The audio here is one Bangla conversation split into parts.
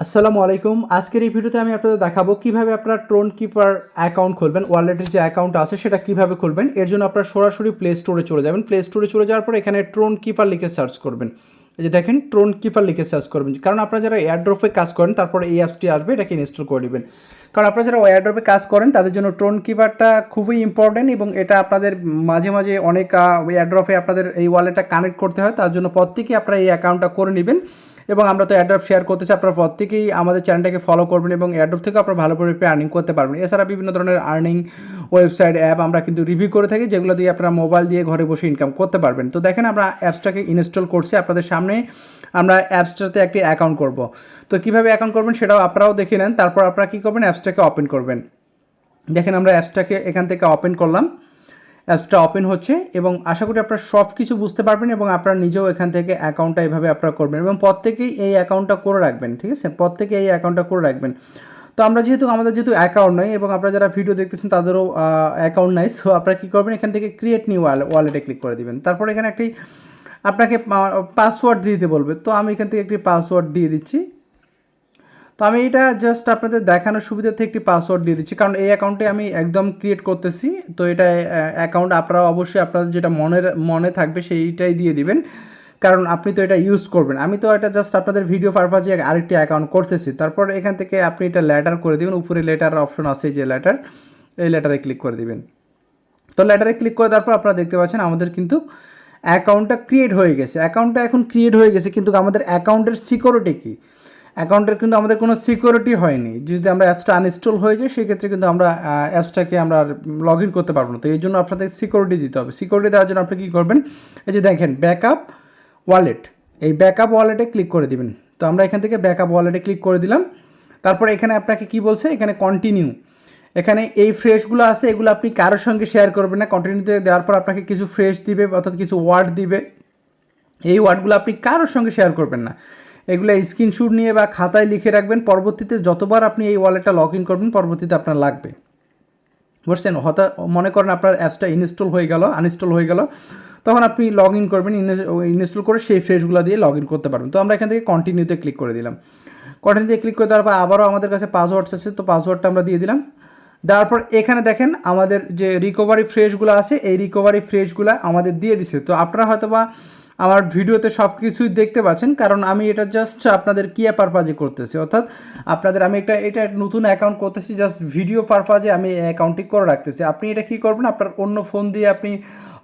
আসসালামু আলাইকুম। আজকের এই ভিডিওতে আমি আপনাদের দেখাবো কিভাবে আপনারা ট্রোন কিপার অ্যাকাউন্ট খুলবেন। ওয়ালেটের যে অ্যাকাউন্ট আছে সেটা কিভাবে খুলবেন। এর জন্য আপনারা সরাসরি প্লে স্টোরে চলে যাবেন। প্লে স্টোরে চলে যাওয়ার পর এখানে ট্রোন কিপার লিখে সার্চ করবেন। এই যে দেখেন ট্রোন কিপার লিখে সার্চ করবেন, কারণ আপনারা যারা এয়ারড্রপে কাজ করেন তারপরে এই অ্যাপসটি আসবে, এটাকে ইনস্টল করে নেবেন। কারণ আপনারা যারা এয়ারড্রপে কাজ করেন তাদের জন্য ট্রোন কিপারটা খুবই ইম্পর্টেন্ট, এবং এটা আপনাদের মাঝে মাঝে অনেক এয়ারড্রপে আপনাদের এই ওয়ালেটটা কানেক্ট করতে হয়। তার জন্য প্রত্যেকেই আপনারা এই অ্যাকাউন্টটা করে নেবেন। এবং আমরা তো অ্যাড্রপ শেয়ার করতেছি, আপনারা প্রত্যেকেই আমাদের চ্যানেলটাকে ফলো করবেন এবং অ্যাড্রপ থেকে আপনারা ভালো পরিমাণে আর্নিং করতে পারবেন। এছাড়া বিভিন্ন ধরনের আর্নিং ওয়েবসাইট অ্যাপ আমরা কিন্তু রিভিউ করে থাকি, যেগুলো দিয়ে আপনারা মোবাইল দিয়ে ঘরে বসে ইনকাম করতে পারবেন। তো দেখেন আমরা অ্যাপসটাকে ইনস্টল করছি, আপনাদের সামনে আমরা অ্যাপসটাতে একটি অ্যাকাউন্ট করব। তো কীভাবে অ্যাকাউন্ট করবেন সেটাও আপনারাও দেখে নেন। তারপর আপনারা কী করবেন, অ্যাপসটাকে ওপেন করবেন। দেখেন আমরা অ্যাপসটাকে এখান থেকে ওপেন করলাম। অ্যাপসটা ওপেন হচ্ছে এবং আশা করি আপনারা সব কিছু বুঝতে পারবেন এবং আপনারা নিজেও এখান থেকে অ্যাকাউন্টটা এইভাবে আপনারা করবেন এবং প্রত্যেকেই এই অ্যাকাউন্টটা করে রাখবেন। ঠিক আছে, প্রত্যেকেই এই অ্যাকাউন্টটা করে রাখবেন। তো আমরা আমাদের যেহেতু অ্যাকাউন্ট নয় এবং আপনারা যারা ভিডিও দেখতেছেন তাদেরও অ্যাকাউন্ট নাই, সো আপনারা কী করবেন, এখান থেকে ক্রিয়েট নিউ ওয়ালেটে ক্লিক করে দিবেন। তারপর এখানে একটি আপনাকে পাসওয়ার্ড দিয়ে দিতে বলবে। তো আমি এখান থেকে একটি পাসওয়ার্ড দিয়ে দিচ্ছি। তো আমি এটা জাস্ট আপনাদের দেখানোর সুবিধার্থে একটি পাসওয়ার্ড দিয়ে দিচ্ছি, কারণ এই অ্যাকাউন্টে আমি একদম ক্রিয়েট করতেছি। তো এটা অ্যাকাউন্ট আপনারা অবশ্যই আপনাদের যেটা মনে থাকবে সেইটাই দিয়ে দিবেন, কারণ আপনি তো এটা ইউজ করবেন। আমি তো এটা জাস্ট আপনাদের ভিডিও পারপাজে আরেকটি অ্যাকাউন্ট করতেছি। তারপর এখান থেকে আপনি এটা লেটার করে দেবেন। উপরে লেটার অপশন আছে, যে লেটার, এই লেটারে ক্লিক করে দিবেন। তো লেটারে ক্লিক করে দেওয়ার পর আপনারা দেখতে পাচ্ছেন আমাদের কিন্তু অ্যাকাউন্টটা ক্রিয়েট হয়ে গেছে। অ্যাকাউন্টটা এখন ক্রিয়েট হয়ে গেছে, কিন্তু আমাদের অ্যাকাউন্টের সিকিউরিটি কী? অ্যাকাউন্টের কিন্তু আমাদের কোনো সিকিউরিটি হয়নি। যদি আমরা অ্যাপসটা আনইনস্টল হয়ে যায় সেক্ষেত্রে কিন্তু আমরা অ্যাপসটাকে আমরা লগ ইন করতে পারবো না। তো এই জন্য আপনাদের সিকিউরিটি দিতে হবে। সিকিউরিটি দেওয়ার জন্য আপনি কী করবেন, এই যে দেখেন ব্যাকআপ ওয়ালেট, এই ব্যাকআপ ওয়ালেটে ক্লিক করে দিবেন। তো আমরা এখান থেকে ব্যাকআপ ওয়ালেটে ক্লিক করে দিলাম। তারপরে এখানে আপনাকে কি বলছে, এখানে কন্টিনিউ, এখানে এই ফ্রেশগুলো আছে এগুলো আপনি কারোর সঙ্গে শেয়ার করবেন না। কন্টিনিউতে দেওয়ার পর আপনাকে কিছু ফ্রেশ দিবে, অর্থাৎ কিছু ওয়ার্ড দিবে। এই ওয়ার্ডগুলো আপনি কারোর সঙ্গে শেয়ার করবেন না। এগুলো স্ক্রিনশট নিয়ে বা খাতায় লিখে রাখবেন। পরবর্তীতে যতবার আপনি এই ওয়ালেটটা লগ ইন করবেন পরবর্তীতে আপনার লাগবে, বুঝছেন। মনে করেন আপনার অ্যাপসটা ইনস্টল হয়ে গেল, আনইনস্টল হয়ে গেল, তখন আপনি লগ ইন করবেন, ইনস্টল করে সেই ফ্রেশগুলো দিয়ে লগ ইন করতে পারবেন। তো আমরা এখান থেকে কন্টিনিউতে ক্লিক করে দিলাম। কন্টিনিউতে ক্লিক করে দেওয়ার পর আবারও আমাদের কাছে পাসওয়ার্ডস আছে, তো পাসওয়ার্ডটা আমরা দিয়ে দিলাম। দেওয়ার পর এখানে দেখেন আমাদের যে রিকভারি ফ্রেশগুলো আছে, এই রিকভারি ফ্রেশগুলো আমাদের দিয়ে দিছে। তো আপনারা হয়তো বা আমার ভিডিওতে সব কিছুই দেখতে পাচ্ছেন, কারণ আমি এটা জাস্ট আপনাদের কিয়া পারপাজে করতেছি, অর্থাৎ আপনাদের আমি এটা নতুন অ্যাকাউন্ট করতেছি, জাস্ট ভিডিও পারপাজে আমি অ্যাকাউন্টটি করে রাখতেছি। আপনি এটা কী করবেন, আপনার অন্য ফোন দিয়ে আপনি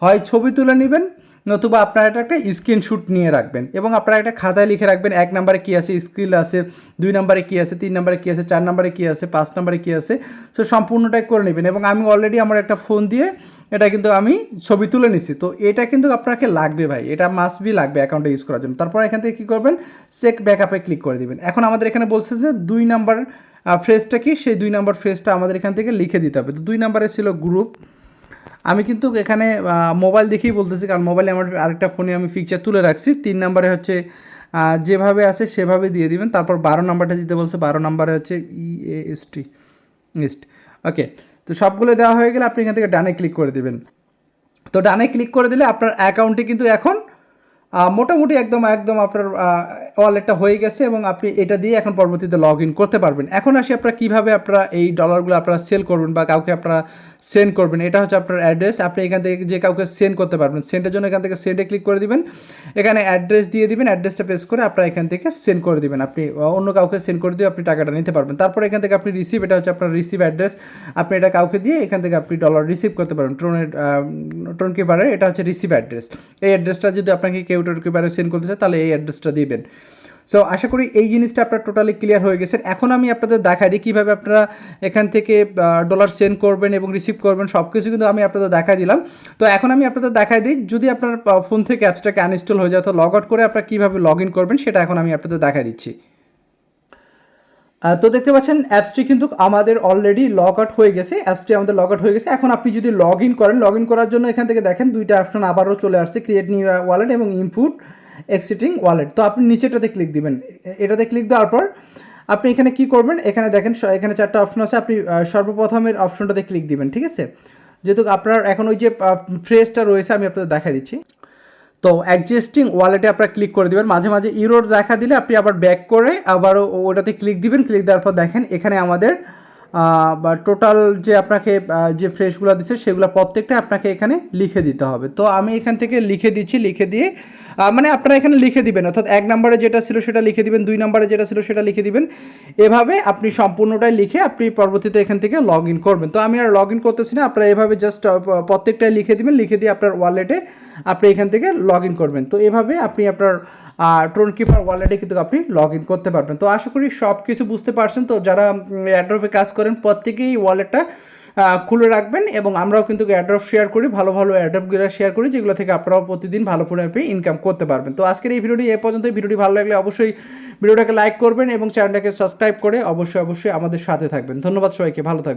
হয় ছবি তুলে নেবেন, নতুবা আপনারা এটা একটা স্ক্রিনশট নিয়ে রাখবেন এবং আপনারা একটা খাতায় লিখে রাখবেন 1 নম্বরে কী আছে, স্কিল আছে, 2 নম্বরে কী আছে, 3 নম্বরে কী আছে, 4 নম্বরে কী আছে, 5 নম্বরে কী আছে। সো সম্পূর্ণটাই করে নেবেন। এবং আমি অলরেডি আমার একটা ফোন দিয়ে এটা কিন্তু আমি ছবি তুলে নিছি। তো এটা কিন্তু আপনাকে লাগবে ভাই, এটা মাস্ট বি লাগবে অ্যাকাউন্টে ইউজ করার জন্য। তারপর এখান থেকে কী করবেন, চেক ব্যাকআপে ক্লিক করে দেবেন। এখন আমাদের এখানে বলছে যে 2 নাম্বার ফ্রেজটা কি, সেই 2 নাম্বার ফ্রেজটা আমাদের এখান থেকে লিখে দিতে হবে। তো 2 নাম্বারে ছিল গ্রুপ। আমি কিন্তু এখানে মোবাইল দেখেই বলতেছি, কারণ মোবাইলে আমার আরেকটা ফোনে আমি পিকচার তুলে রাখছি। 3 নাম্বারে হচ্ছে যেভাবে আছে সেভাবে দিয়ে দিবেন। তারপর 12 নাম্বারটা দিতে বলছে, 12 নাম্বারে হচ্ছে ইস্ট। ওকে, তো সবগুলো দেওয়া হয়ে গেলে আপনি এখান থেকে ডানে ক্লিক করে দেবেন। তো ডানে ক্লিক করে দিলে আপনার অ্যাকাউন্টে কিন্তু এখন মোটামুটি একদম আপনার ওয়ালেটটা হয়ে গেছে এবং আপনি এটা দিয়ে এখন পরবর্তীতে লগ ইন করতে পারবেন। এখন আসি আপনারা কীভাবে আপনারা এই ডলারগুলো আপনারা সেল করবেন বা কাউকে আপনারা সেন্ড করবেন। এটা হচ্ছে আপনার অ্যাড্রেস। আপনি এখান থেকে যে কাউকে সেন্ড করতে পারবেন, সেন্ডের জন্য এখান থেকে সেন্ডে ক্লিক করে দিবেন। এখানে অ্যাড্রেস দিয়ে দিবেন, অ্যাড্রেসটা প্রেস করে আপনারা এখান থেকে সেন্ড করে দিবেন। আপনি অন্য কাউকে সেন্ড করে দিয়ে আপনি টাকাটা নিতে পারবেন। তারপর এখান থেকে আপনি রিসিভ, এটা হচ্ছে আপনার রিসিভ অ্যাড্রেস। আপনি এটা কাউকে দিয়ে এখান থেকে আপনি ডলার রিসিভ করতে পারবেন। ট্রোন কিপারের এটা হচ্ছে রিসিভ অ্যাড্রেস। এই অ্যাড্রেসটা যদি আপনাকে কেউ ট্রোন কিপারে সেন্ড করতে চায় তাহলে এই অ্যাড্রেসটা দিবেন। সো আশা করি এই জিনিসটা আপনার টোটালি ক্লিয়ার হয়ে গেছেন। এখন আমি আপনাদের দেখাই দিই কীভাবে আপনারা এখান থেকে ডলার সেন্ড করবেন এবং রিসিভ করবেন, সব কিছু কিন্তু আমি আপনাদের দেখাই দিলাম। তো এখন আমি আপনাদের দেখাই দিই, যদি আপনার ফোন থেকে অ্যাপসটাকে আনইনস্টল হয়ে যায় তো লগ আউট করে আপনারা কীভাবে লগ ইন করবেন সেটা এখন আমি আপনাদের দেখাই দিচ্ছি। তো দেখতে পাচ্ছেন অ্যাপসটি কিন্তু আমাদের অলরেডি লগ আউট হয়ে গেছে। অ্যাপসটি আমাদের লগ আউট হয়ে গেছে। এখন আপনি যদি লগ ইন করেন, লগ ইন করার জন্য এখান থেকে দেখেন 2টা অপশন আবারও চলে আসছে, ক্রিয়েট নিউ ওয়ালেট এবং ইনপুট এক্সিটিং ওয়ালেট। তো আপনি নিচেটাতে ক্লিক দিবেন। এটাতে ক্লিক দেওয়ার পর আপনি এখানে কি করবেন, এখানে দেখেন এখানে 4টা অপশন আছে। আপনি সর্বপ্রথমের অপশনটাতে ক্লিক দিবেন, ঠিক আছে। যেহেতু আপনার এখন ওই যে ফ্রেজটা রয়েছে আমি আপনাদের দেখা দিচ্ছি। তো অ্যাডজাস্টিং ওয়ালেটে আপনারা ক্লিক করে দিবেন। মাঝে মাঝে ইরোর দেখা দিলে আপনি আবার ব্যাক করে আবারও ওটাতে ক্লিক দিবেন। ক্লিক দেওয়ার পর দেখেন এখানে আমাদের বা টোটাল যে আপনাকে যে ফ্রেশগুলো দিচ্ছে সেগুলো প্রত্যেকটা আপনাকে এখানে লিখে দিতে হবে। তো আমি এখান থেকে লিখে দিচ্ছি, লিখে দিয়ে মানে আপনারা এখানে লিখে দিবেন, অর্থাৎ 1 নম্বরে যেটা ছিল সেটা লিখে দিবেন, 2 নম্বরে যেটা ছিল সেটা লিখে দিবেন। এভাবে আপনি সম্পূর্ণটাই লিখে আপনি পরবর্তীতে এখান থেকে লগ ইন করবেন। তো আমি আর লগ ইন করতেছি না, আপনারা এভাবে জাস্ট প্রত্যেকটাই লিখে দিবেন, লিখে দিয়ে আপনার ওয়ালেটে আপনি এখান থেকে লগ ইন করবেন। তো এভাবে আপনি আপনার ট্রোন কিপার ওয়ালেটে কিন্তু আপনি লগ ইন করতে পারবেন। তো আশা করি সব কিছু বুঝতে পারছেন। তো যারা এয়ারড্রপে কাজ করেন প্রত্যেকেই ওয়ালেটটা খুলে রাখবেন, এবং আমরাও কিন্তু এয়ারড্রপ শেয়ার করি, ভালো ভালো এয়ারড্রপগুলো শেয়ার করি, যেগুলো থেকে আপনারাও প্রতিদিন ভালো পরিমাণে ইনকাম করতে পারবেন। তো আজকের এই ভিডিওটি এ পর্যন্তই। ভিডিওটি ভালো লাগলে অবশ্যই ভিডিওটাকে লাইক করবেন এবং চ্যানেলটাকে সাবস্ক্রাইব করে অবশ্যই আমাদের সাথে থাকবেন। ধন্যবাদ সবাইকে, ভালো থাকবেন।